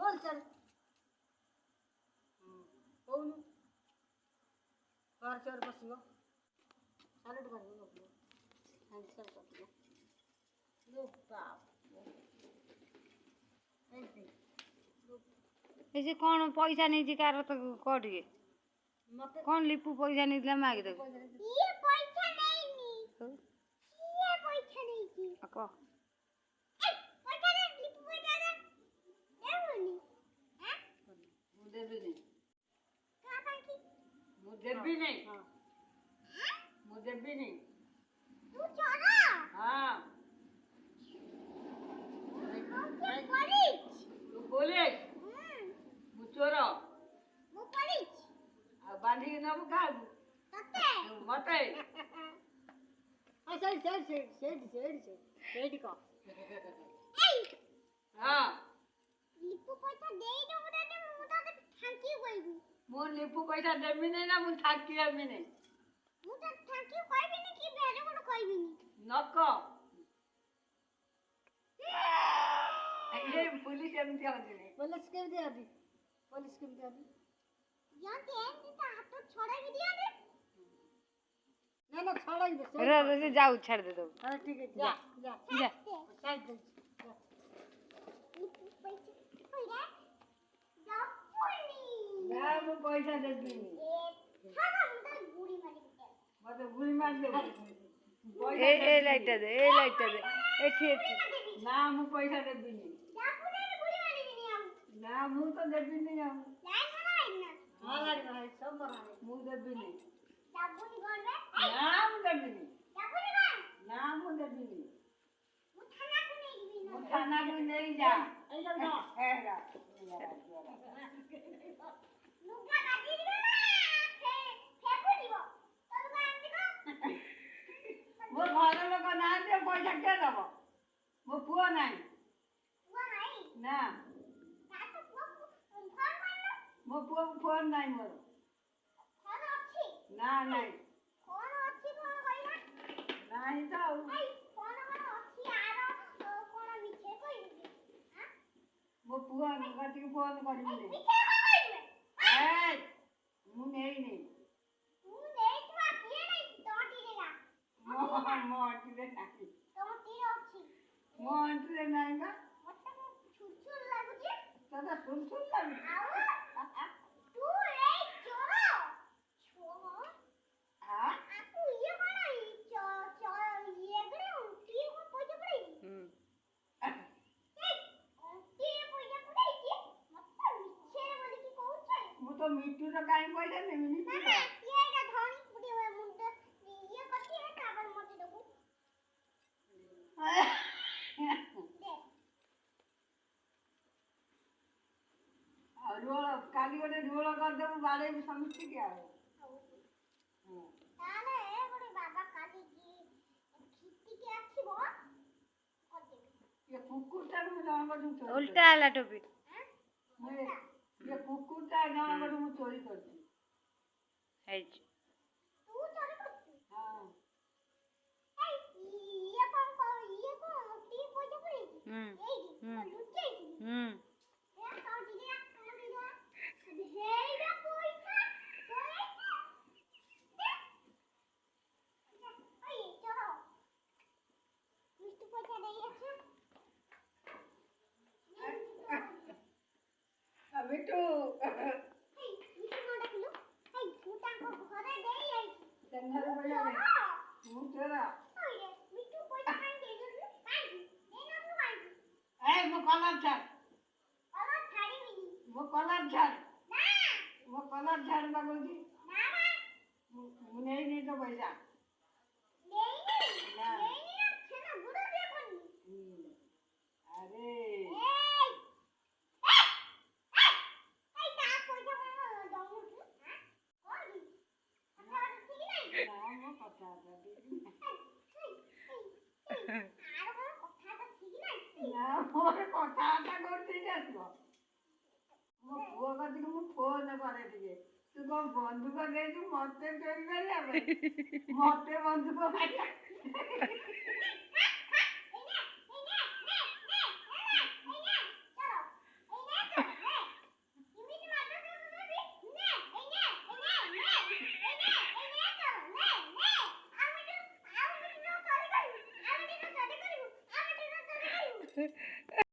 बोल चल कौन कार चोर बसियो सालेट कर दो हैंडसेट कर दो लो बाप ऐसे कौन पैसा नहीं जी कार तो कट गए मते कौन लिपू पैसा नहीं दिला मांग दे ये पैसा नहीं ये पैसा नहीं की अको पैसा दे लिपू पैसा दे देवनी हां मुझे भी नहीं का बाकी मुझे भी नहीं हां मुझे भी नहीं तू चोरा हाँ कॉलेज तू बोले मुचोरो वो कॉलेज बांधी के नाम खा तते मते अच्छा सेठ का ए हाँ लिपू पैसा दे दो मुझे मुझे थैंक यू कहबी मु लिपू पैसा देबी नहीं ना मु थाकी आबी नहीं मुझे थैंक यू कहबी नहीं कि बेरे को कहबी नहीं नको ये पुलिस एमती होती नहीं पुलिस के दे अभी पुलिस के दे अभी जानते हैं कि हाथ तो छोड़ा भी दिया ने ना ना छोड़ा ही दे रे जाओ छाड़ दे दो हां ठीक है जा जा जा साइड दे लिपू पैसा पैसा जापुनी ना मु पैसा देबी नहीं खाना मुझे गुड़ी मारी के मते गुली मार दे ए लाइट दे एठी ना मु पैसा देबी नहीं जापुनी गुड़ी मारी नहीं हम ना मु तो देबी नहीं हम लाइन बनाई ना हां गाड़ी भाई सब बना मु देबी नहीं जापुनी घर में ना मु देबी नहीं जापुनी घर ना मु देबी नहीं वो थाना को नहीं भी मु खाना भी नहीं जा एकदम ना है रा नुगा काटी दिबे ना फेंकू दिबो तब का आंटी को मो घर लोक ना दे पैसा के दबो मो पुओ नहीं वो नहीं ना का तो फोन मारलो मो पुओ फोन नहीं मोर फोन अछि ना नहीं फोन अछि कोन कइला नहीं तो ए फोन मन अछि आरो कोन मिछे कइली हां मो पुओ गति फोन करबी नहीं मिछे कइले ए मु नहीं तू नहीं तू किए नहीं टोटी देगा मो अंटी नहीं तो तीर अछि मो अंटी नहीं का मत छुछुल लागुची तदा सुन लगी आओ तू रे चोरो छोरो हां आपको ये बड़ा ये गरे उठी को पैसा पड़े ए उठी पैसा पड़े की मत मिछे बोली की कहू छै मु तो मिट्टू तो काई पैसा नहीं मिली मामा ये का धनी पुड़ी हुए मुंडे ये कथि है काबर मत देखो दे और रोल काली गोटे रोल कर दे बाड़े भी समझती क्या है ताले गोटे बाबा काली की खिट्टी के अछि बो कर देबे ये कुकुरटा में जान कर चोरी उल्टा आला टोपी हां ये कुकुरटा जान कर मु चोरी करती है तू चोरी करती हां ए ये कौन टी पैसा पड़े की यही लुटे की हम्म या काउंटी दिया हेइडा पैसा दे ओए चलो मिष्टू पैसा दे अच्छा मिट्टू हे मिष्टू मोटा किलो हे मोटा को घरे दे आई चंदर पैसा नहीं मु तेरा ओए मिष्टू पैसा काई दे दे काई दे ना तू काई ए मो कलर छाड़ और थारी मिली मो कलर छाड़ ना मो कलर छाड़ बाबूजी ना ना मु नहीं तो पैसा नहीं अच्छा ना बुरा दे कोनी अरे मोर कथा करती जातो मो पुओ कथि मु फोन करे दिए तू कौन बंदूक दे तू मते चोरी करिया मते बंदूक मारिया